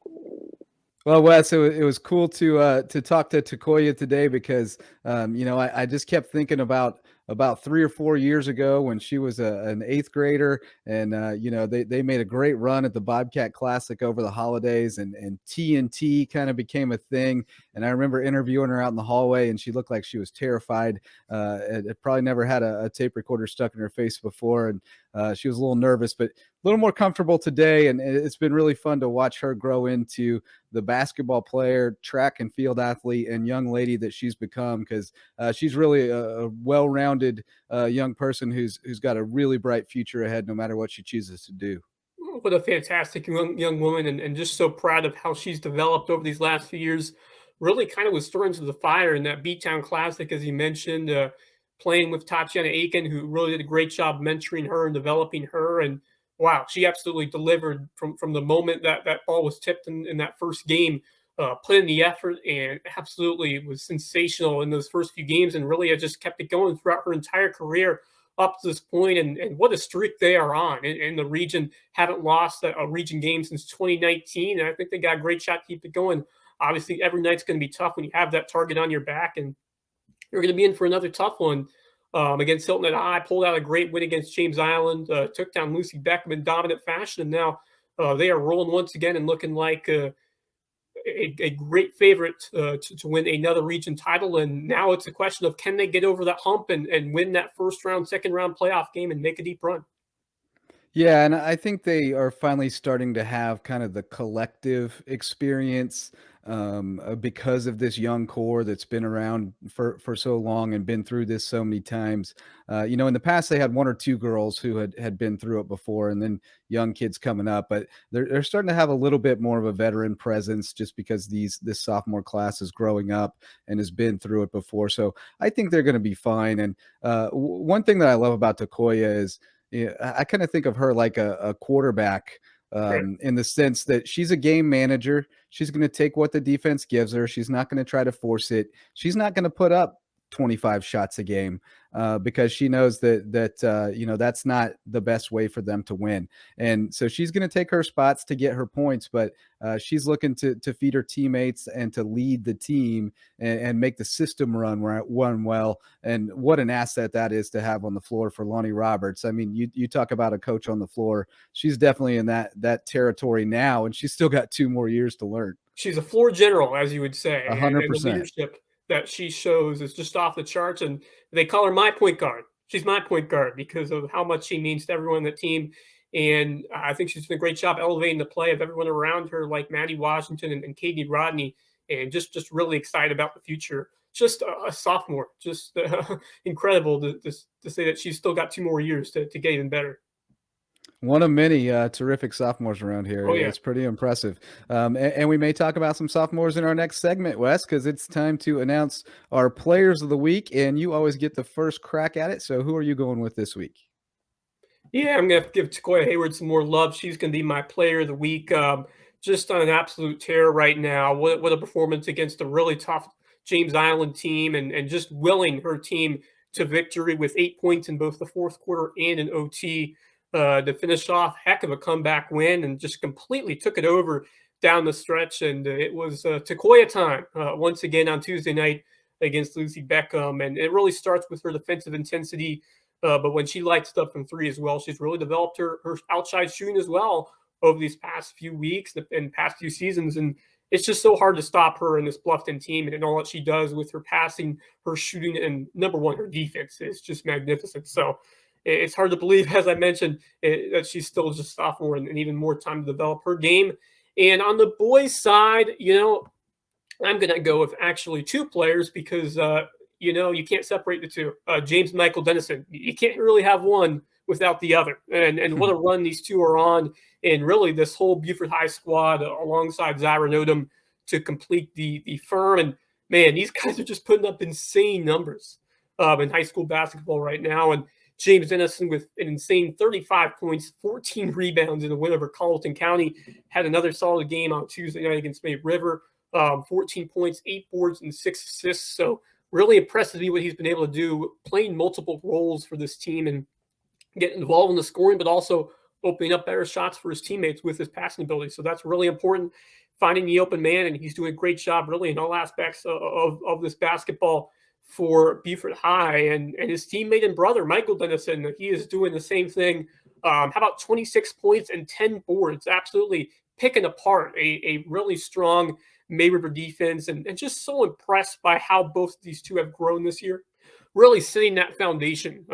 Well, Wes, it was cool to talk to Takoya today because I just kept thinking about 3 or 4 years ago when she was an eighth grader, and they made a great run at the Bobcat Classic over the holidays, and TNT kind of became a thing. And I remember interviewing her out in the hallway, and she looked like she was terrified. It probably never had a tape recorder stuck in her face before, and she was a little nervous, but a little more comfortable today. And it's been really fun to watch her grow into the basketball player, track and field athlete, and young lady that she's become, because she's really a well-rounded young person who's got a really bright future ahead no matter what she chooses to do. What a fantastic young woman, and just so proud of how she's developed over these last few years. Really kind of was thrown into the fire in that Beattown Classic, as you mentioned, playing with Tatiana Aiken, who really did a great job mentoring her and developing her. And wow, she absolutely delivered from the moment that ball was tipped in that first game. Put in the effort and absolutely was sensational in those first few games, and really has just kept it going throughout her entire career up to this point. And what a streak they are on in the region. Haven't lost a region game since 2019, and I think they got a great shot to keep it going. Obviously, every night's going to be tough when you have that target on your back, and you're going to be in for another tough one against Hilton at High. Pulled out a great win against James Island, took down Lucy Beckham in dominant fashion, and now they are rolling once again and looking like a great favorite to win another region title. And now it's a question of, can they get over that hump and win that first round, second round playoff game and make a deep run? Yeah, and I think they are finally starting to have kind of the collective experience because of this young core that's been around for so long and been through this so many times. In the past they had one or two girls who had been through it before, and then young kids coming up, but they're starting to have a little bit more of a veteran presence just because this sophomore class is growing up and has been through it before. So I think they're going to be fine. And one thing that I love about Tacoya is, yeah, I kind of think of her like a quarterback Right. in the sense that she's a game manager. She's going to take what the defense gives her. She's not going to try to force it. She's not going to put up 25 shots a game because she knows that that's not the best way for them to win. And so she's going to take her spots to get her points, but she's looking to feed her teammates and to lead the team and make the system run well. And what an asset that is to have on the floor for Lonnie Roberts. I mean, you talk about a coach on the floor. She's definitely in that territory now, and she's still got 2 more years to learn. She's a floor general, as you would say. 100%. And the leadership that she shows is just off the charts. And they call her my point guard. She's my point guard because of how much she means to everyone on the team. And I think she's done a great job elevating the play of everyone around her, like Maddie Washington and Katie Rodney, and just really excited about the future. Just a sophomore, just incredible to say that she's still got 2 more years to get even better. One of many terrific sophomores around here. Oh, yeah. It's pretty impressive. And we may talk about some sophomores in our next segment, Wes, because it's time to announce our players of the week, and you always get the first crack at it. So who are you going with this week? Yeah, I'm going to give Takoya Hayward some more love. She's going to be my player of the week. Just on an absolute tear right now. What a performance against a really tough James Island team and just willing her team to victory with 8 points in both the fourth quarter and an OT. To finish off, heck of a comeback win, and just completely took it over down the stretch. And it was Tacoya time once again on Tuesday night against Lucy Beckham. And it really starts with her defensive intensity. But when she lights up from 3 as well, she's really developed her outside shooting as well over these past few weeks and past few seasons. And it's just so hard to stop her in this Bluffton team and all that she does with her passing, her shooting, and number one, her defense is just magnificent. So it's hard to believe, as I mentioned, that she's still just a sophomore and even more time to develop her game. And on the boys' side, I'm going to go with actually 2 players because, you can't separate the 2. James and Michael Dennison. You can't really have one without the other. And what a run these 2 are on. And really this whole Beaufort High squad alongside Zyra Nodum to complete the firm. And, man, these guys are just putting up insane numbers in high school basketball right now. And James Dennison with an insane 35 points, 14 rebounds in a win over Carleton County. Had another solid game on Tuesday night against May River. 14 points, 8 boards, and 6 assists. So really impressive me what he's been able to do, playing multiple roles for this team and getting involved in the scoring, but also opening up better shots for his teammates with his passing ability. So that's really important, finding the open man, and he's doing a great job really in all aspects of this basketball for Beaufort High. And his teammate and brother, Michael Dennison, he is doing the same thing. How about 26 points and 10 boards? Absolutely picking apart a really strong May River defense, and just so impressed by how both of these 2 have grown this year. Really setting that foundation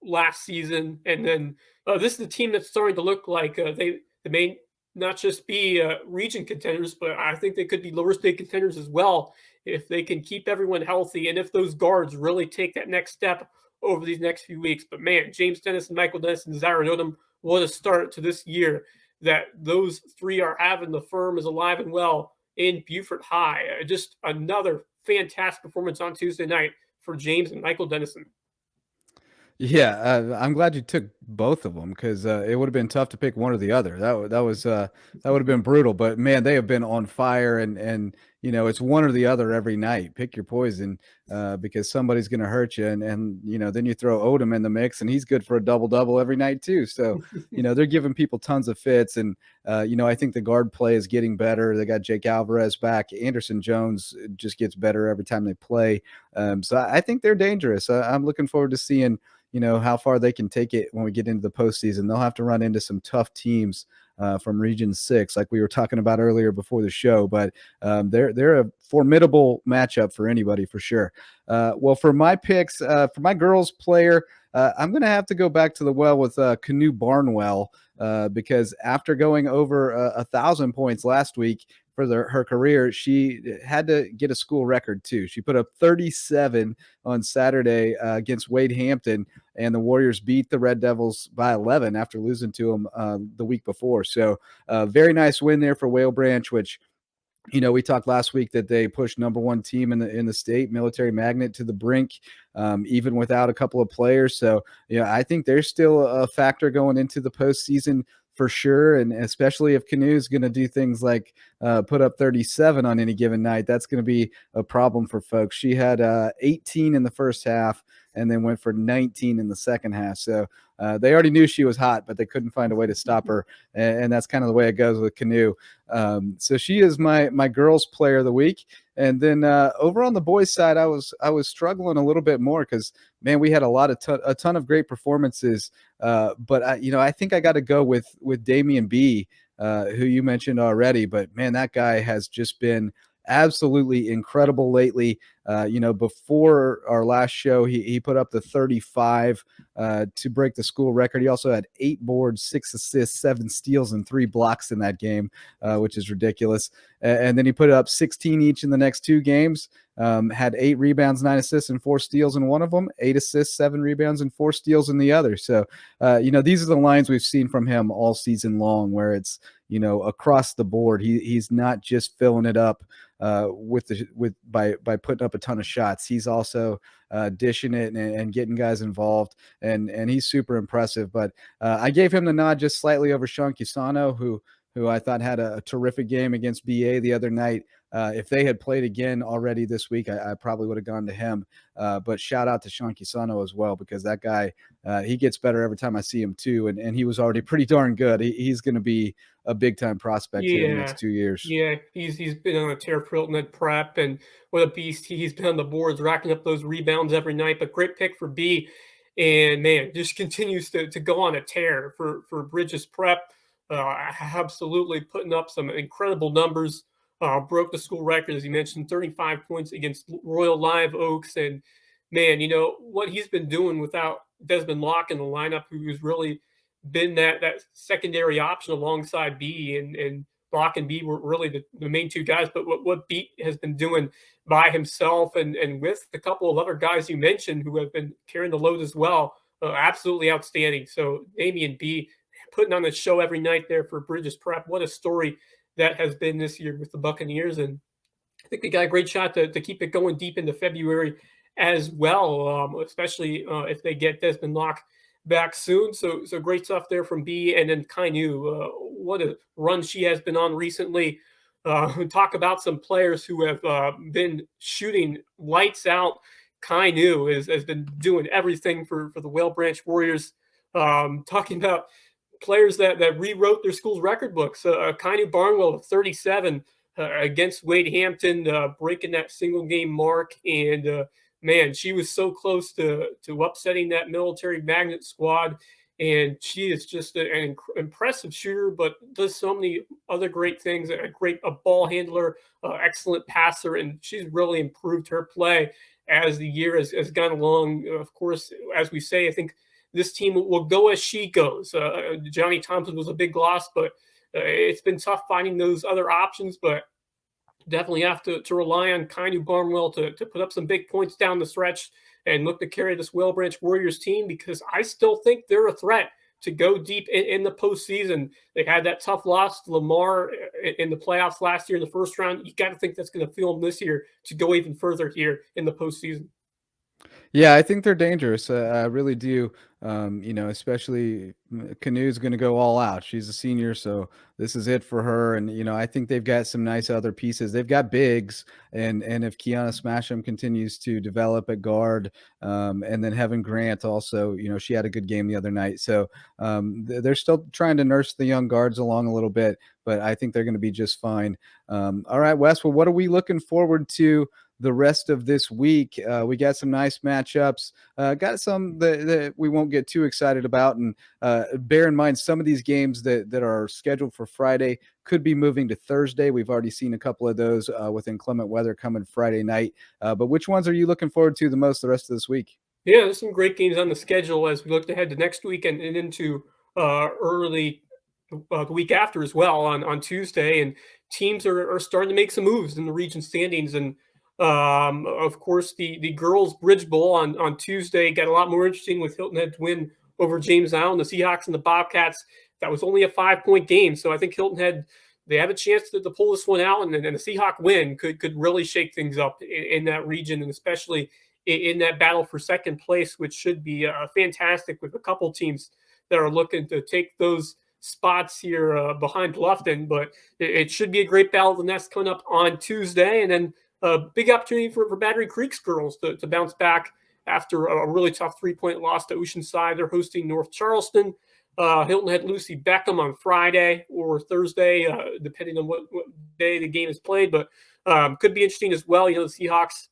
last season. And then this is the team that's starting to look like they may not just be region contenders, but I think they could be lower state contenders as well if they can keep everyone healthy and if those guards really take that next step over these next few weeks. But, man, James Dennison, Michael Dennison, Zyra Nodum, what a start to this year that those 3 are having. The firm is alive and well in Beaufort High. Just another fantastic performance on Tuesday night for James and Michael Dennison. Yeah, I'm glad you took both of them because it would have been tough to pick one or the other. That would have been brutal. But man, they have been on fire, and it's one or the other every night. Pick your poison because somebody's going to hurt you, and then you throw Odom in the mix, and he's good for a double every night too. So they're giving people tons of fits, and I think the guard play is getting better. They got Jake Alvarez back. Anderson Jones just gets better every time they play. So I think they're dangerous. I'm looking forward to seeing how far they can take it when we get into the postseason. They'll have to run into some tough teams from Region 6, like we were talking about earlier before the show, but they're a formidable matchup for anybody for sure. Well, for my picks, for my girls player, I'm going to have to go back to the well with Canoe Barnwell because after going over 1,000 points last week, for her career, she had to get a school record too. She put up 37 on Saturday against Wade Hampton, and the Warriors beat the Red Devils by 11 after losing to them the week before. So very nice win there for Whale Branch, which we talked last week that they pushed number 1 team in the state, Military Magnet, to the brink, even without a couple of players. So, I think they're still a factor going into the postseason. for sure. And especially if Canoe's going to do things like put up 37 on any given night, that's going to be a problem for folks. She had 18 in the first half and then went for 19 in the second half. So they already knew she was hot, but they couldn't find a way to stop her. And that's kind of the way it goes with Canoe. So she is my girls player of the week. And then over on the boys side, I was struggling a little bit more because, man, we had a ton of great performances. But I think I got to go with Damian B, who you mentioned already. But man, that guy has just been absolutely incredible lately. Before our last show, he put up the 35 to break the school record. He also had 8 boards, 6 assists, 7 steals, and 3 blocks in that game, which is ridiculous. And then he put up 16 each in the next 2 games. Had 8 rebounds, 9 assists, and 4 steals in one of them, 8 assists, 7 rebounds, and 4 steals in the other. So, these are the lines we've seen from him all season long, where it's, across the board. He's not just filling it up by putting up a ton of shots. He's also dishing it and getting guys involved, and he's super impressive. But I gave him the nod just slightly over Sean Cusano, who I thought had a terrific game against BA the other night. If they had played again already this week, I probably would have gone to him. But shout out to Sean Cusano as well, because that guy, he gets better every time I see him too. And he was already pretty darn good. He's going to be a big time prospect here in the next 2 years. Yeah, he's been on a tear for Hilton Head Prep, and what a beast he's been on the boards, racking up those rebounds every night. But great pick for B, and man, just continues to go on a tear for Bridges Prep. Absolutely putting up some incredible numbers. Broke the school record, as you mentioned, 35 points against Royal Live Oaks. And man, what he's been doing without Desmond Locke in the lineup, who's really been that secondary option alongside B, and Locke and B were really the main 2 guys. But what B has been doing by himself and with a couple of other guys you mentioned who have been carrying the load as well, absolutely outstanding. So Damian B putting on the show every night there for Bridges Prep. What a story that has been this year with the Buccaneers. And I think they got a great shot to keep it going deep into February as well, especially if they get Desmond Locke back soon. So great stuff there from B. And then Kainu, what a run she has been on recently. Talk about some players who have been shooting lights out. Kainu has been doing everything for the Whale Branch Warriors. Talking about players that rewrote their school's record books. Kainu Barnwell of 37 against Wade Hampton, breaking that single game mark. And man, she was so close to upsetting that military magnet squad. And she is just an impressive shooter, but does so many other great things. A ball handler, excellent passer, and she's really improved her play as the year has gone along. Of course, as we say, I think this team will go as she goes. Johnny Thompson was a big loss, but it's been tough finding those other options. But definitely have to rely on Kainu Barnwell to put up some big points down the stretch and look to carry this Whale Branch Warriors team, because I still think they're a threat to go deep in the postseason. They had that tough loss to Lamar in the playoffs last year in the first round. You got to think that's going to fuel them this year to go even further here in the postseason. Yeah, I think they're dangerous. I really do. Especially Canoe's going to go all out. She's a senior, so this is it for her. And I think they've got some nice other pieces. They've got bigs, and if Kiana Smasham continues to develop at guard, and then Heaven Grant also, she had a good game the other night. So they're still trying to nurse the young guards along a little bit, but I think they're going to be just fine. All right, Wes. Well, what are we looking forward to the rest of this week? We got some nice matchups, got some that we won't get too excited about. And bear in mind, some of these games that are scheduled for Friday could be moving to Thursday. We've already seen a couple of those with inclement weather coming Friday night. But which ones are you looking forward to the most the rest of this week? Yeah, there's some great games on the schedule as we look ahead to next week and into early the week after as well on Tuesday. And teams are starting to make some moves in the region standings. And of course, the girls Bridge Bowl on Tuesday got a lot more interesting with Hilton Head's win over James Island, the Seahawks and the Bobcats. That was only a 5-point game. So I think Hilton Head, they have a chance to pull this one out, and the Seahawk win could really shake things up in that region, and especially in that battle for second place, which should be fantastic with a couple teams that are looking to take those spots here behind Bluffton, but it should be a great battle of the nest coming up on Tuesday. And then a big opportunity for Battery Creek's girls to bounce back after a really tough 3-point loss to Oceanside. They're hosting North Charleston. Hilton Head Lucy Beckham on Friday or Thursday, depending on what day the game is played, but could be interesting as well. The Seahawks,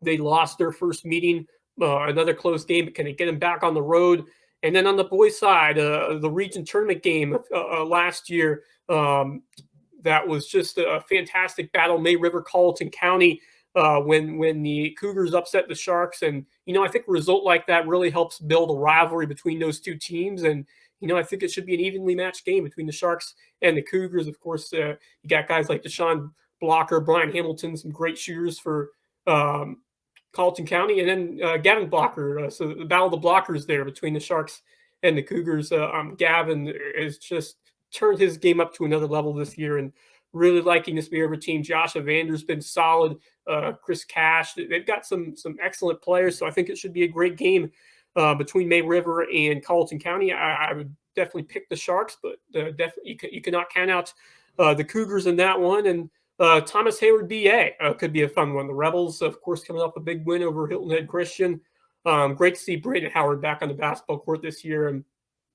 they lost their first meeting, another close game, but can they get them back on the road? And then on the boys' side, the region tournament game last year, that was just a fantastic battle. May River, Colleton County, when the Cougars upset the Sharks. And, I think a result like that really helps build a rivalry between those two teams. And, I think it should be an evenly matched game between the Sharks and the Cougars. Of course, you got guys like Deshaun Blocker, Brian Hamilton, some great shooters for Colleton County, and then Gavin Blocker. So the battle of the blockers there between the Sharks and the Cougars. Gavin has just turned his game up to another level this year, and really liking this May River team. Josh Evander's been solid. Chris Cash. They've got some excellent players, so I think it should be a great game between May River and Colleton County. I would definitely pick the Sharks, but definitely you cannot count out the Cougars in that one. And Thomas Heyward BA could be a fun one. The Rebels, of course, coming off a big win over Hilton Head Christian. Great to see Braden Howard back on the basketball court this year, and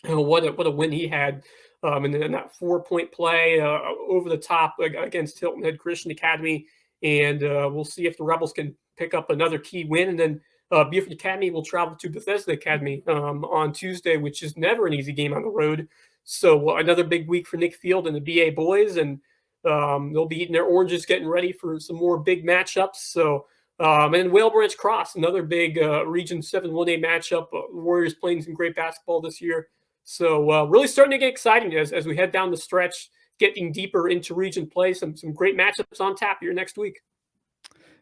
what a win he had. And then that 4-point play over the top against Hilton Head Christian Academy. And we'll see if the Rebels can pick up another key win. And then Beaufort Academy will travel to Bethesda Academy on Tuesday, which is never an easy game on the road. So another big week for Nick Field and the BA boys. And they'll be eating their oranges, getting ready for some more big matchups. So, and then Whale Branch Cross, another big Region 7 1A matchup. Warriors playing some great basketball this year. So really starting to get exciting as we head down the stretch, getting deeper into region play. Some great matchups on tap here next week.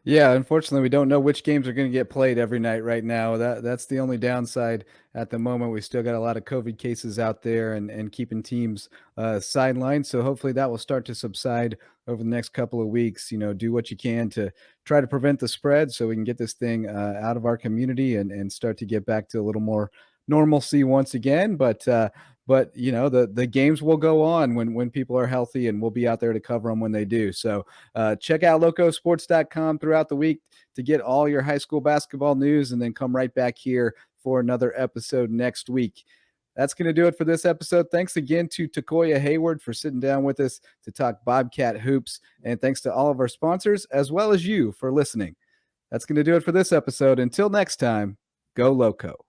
Yeah, unfortunately, we don't know which games are going to get played every night right now. That's the only downside at the moment. We still got a lot of COVID cases out there and keeping teams sidelined. So hopefully that will start to subside over the next couple of weeks. Do what you can to try to prevent the spread so we can get this thing out of our community and start to get back to a little more normalcy once again. But the games will go on when people are healthy, and we'll be out there to cover them when they do. So check out locosports.com throughout the week to get all your high school basketball news, and then come right back here for another episode next week. That's going to do it for this episode. Thanks again to Takoya Hayward for sitting down with us to talk Bobcat hoops. And thanks to all of our sponsors, as well as you for listening. That's going to do it for this episode. Until next time, go Lowco.